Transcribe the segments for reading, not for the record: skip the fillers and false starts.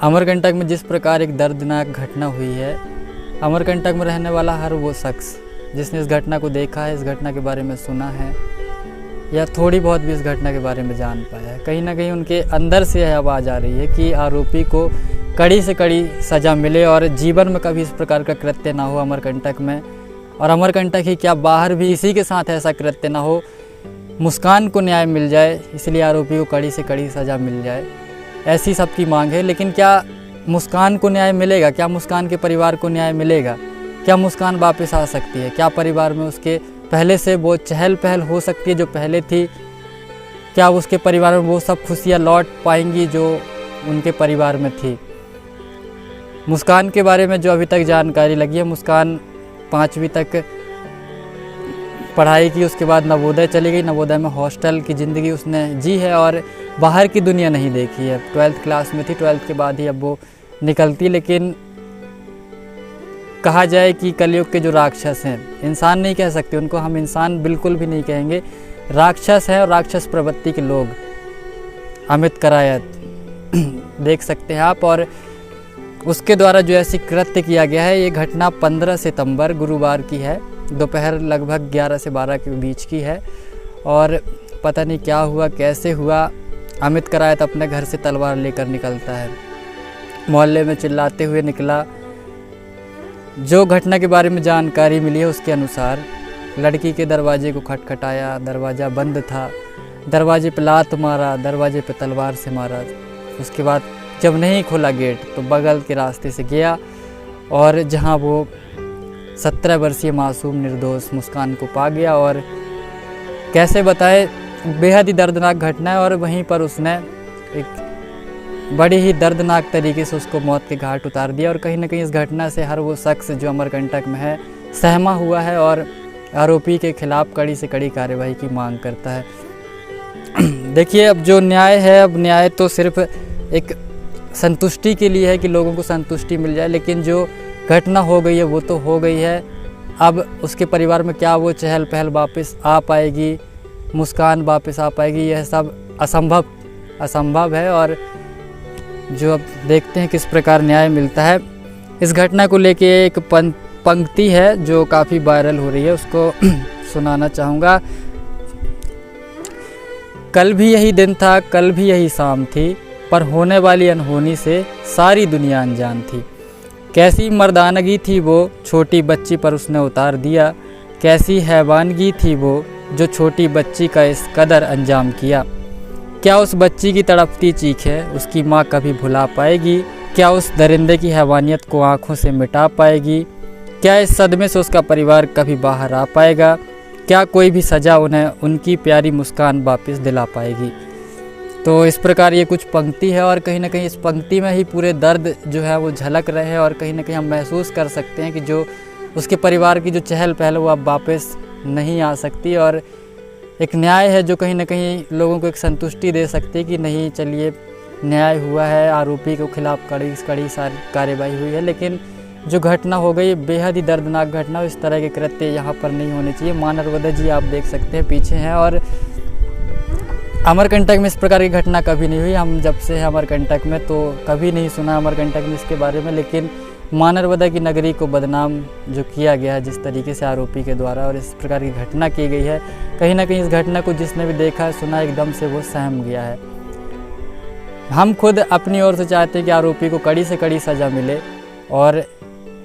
अमरकंटक में जिस प्रकार एक दर्दनाक घटना हुई है, अमरकंटक में रहने वाला हर वो शख्स जिसने इस घटना को देखा है, इस घटना के बारे में सुना है या थोड़ी बहुत भी इस घटना के बारे में जान पाया है, कहीं ना कहीं उनके अंदर से यह आवाज़ आ रही है कि आरोपी को कड़ी से कड़ी सज़ा मिले और जीवन में कभी इस प्रकार का कृत्य ना हो अमरकंटक में। और अमरकंटक ही क्या, बाहर भी इसी के साथ ऐसा कृत्य ना हो, मुस्कान को न्याय मिल जाए, इसलिए आरोपी को कड़ी से कड़ी सज़ा मिल जाए, ऐसी सबकी मांग है। लेकिन क्या मुस्कान को न्याय मिलेगा? क्या मुस्कान के परिवार को न्याय मिलेगा? क्या मुस्कान वापस आ सकती है? क्या परिवार में उसके पहले से वो चहल पहल हो सकती है जो पहले थी? क्या उसके परिवार में वो सब खुशियाँ लौट पाएंगी जो उनके परिवार में थी? मुस्कान के बारे में जो अभी तक जानकारी लगी है, मुस्कान 5वीं तक पढ़ाई की, उसके बाद नवोदय चली गई। नवोदय में हॉस्टल की ज़िंदगी उसने जी है और बाहर की दुनिया नहीं देखी है। 12th क्लास में थी, 12th के बाद ही अब वो निकलती। लेकिन कहा जाए कि कलयुग के जो राक्षस हैं, इंसान नहीं कह सकते उनको, हम इंसान बिल्कुल भी नहीं कहेंगे, राक्षस हैं और राक्षस प्रवृत्ति के लोग। अमित करायत देख सकते हैं आप, और उसके द्वारा जो ऐसी कृत्य किया गया है, ये घटना 15 सितंबर गुरुवार की है, दोपहर लगभग 11 से 12 के बीच की है। और पता नहीं क्या हुआ, कैसे हुआ, अमित करायत अपने घर से तलवार लेकर निकलता है, मोहल्ले में चिल्लाते हुए निकला। जो घटना के बारे में जानकारी मिली है उसके अनुसार लड़की के दरवाजे को खटखटाया, दरवाज़ा बंद था, दरवाजे पे लात मारा, दरवाजे पे तलवार से मारा। उसके बाद जब नहीं खुला गेट तो बगल के रास्ते से गया और जहां वो 17 वर्षीय मासूम निर्दोष मुस्कान को पा गया। और कैसे बताए, बेहद ही दर्दनाक घटना है। और वहीं पर उसने एक बड़ी ही दर्दनाक तरीके से उसको मौत के घाट उतार दिया। और कहीं ना कहीं इस घटना से हर वो शख्स जो अमरकंटक में है सहमा हुआ है और आरोपी के खिलाफ कड़ी से कड़ी कार्यवाही की मांग करता है। देखिए, अब जो न्याय है, अब न्याय तो सिर्फ एक संतुष्टि के लिए है कि लोगों को संतुष्टि मिल जाए, लेकिन जो घटना हो गई है वो तो हो गई है। अब उसके परिवार में क्या वो चहल पहल वापस आ पाएगी, मुस्कान वापस आ पाएगी, यह सब असंभव है। और जो अब देखते हैं किस प्रकार न्याय मिलता है। इस घटना को लेके एक पंक्ति है जो काफ़ी वायरल हो रही है, उसको सुनाना चाहूँगा। कल भी यही दिन था, कल भी यही शाम थी, पर होने वाली अनहोनी से सारी दुनिया अनजान थी। कैसी मर्दानगी थी वो, छोटी बच्ची पर उसने उतार दिया। कैसी हैवानगी थी वो, जो छोटी बच्ची का इस कदर अंजाम किया। क्या उस बच्ची की तड़पती चीखें उसकी माँ कभी भुला पाएगी? क्या उस दरिंदे की हैवानियत को आँखों से मिटा पाएगी? क्या इस सदमे से उसका परिवार कभी बाहर आ पाएगा? क्या कोई भी सज़ा उन्हें उनकी प्यारी मुस्कान वापस दिला पाएगी? तो इस प्रकार ये कुछ पंक्ति है और कहीं ना कहीं इस पंक्ति में ही पूरे दर्द जो है वो झलक रहे हैं। और कहीं ना कहीं हम महसूस कर सकते हैं कि जो उसके परिवार की जो चहल पहल वो अब वापस नहीं आ सकती। और एक न्याय है जो कहीं ना कहीं लोगों को एक संतुष्टि दे सकती है कि नहीं, चलिए न्याय हुआ है, आरोपी के खिलाफ कड़ी सारी कार्यवाही हुई है। लेकिन जो घटना हो गई बेहद ही दर्दनाक घटना, इस तरह के कृत्य यहाँ पर नहीं होने चाहिए। माँ नर्मदा जी आप देख सकते हैं पीछे हैं, और अमरकंटक में इस प्रकार की घटना कभी नहीं हुई। हम जब से हैं अमरकंटक में तो कभी नहीं सुना अमरकंटक में इसके बारे में। लेकिन माँ नर्मदा की नगरी को बदनाम जो किया गया है जिस तरीके से आरोपी के द्वारा, और इस प्रकार की घटना की गई है, कहीं ना कहीं इस घटना को जिसने भी देखा है, सुना, एकदम से वो सहम गया है। हम खुद अपनी ओर से चाहते हैं कि आरोपी को कड़ी से कड़ी सज़ा मिले और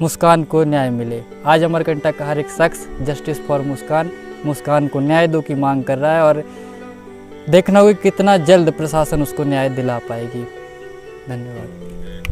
मुस्कान को न्याय मिले। आज अमरकंटक का हर एक शख्स जस्टिस फॉर मुस्कान को न्याय दो की मांग कर रहा है। और देखना होगा कितना जल्द प्रशासन उसको न्याय दिला पाएगी। धन्यवाद।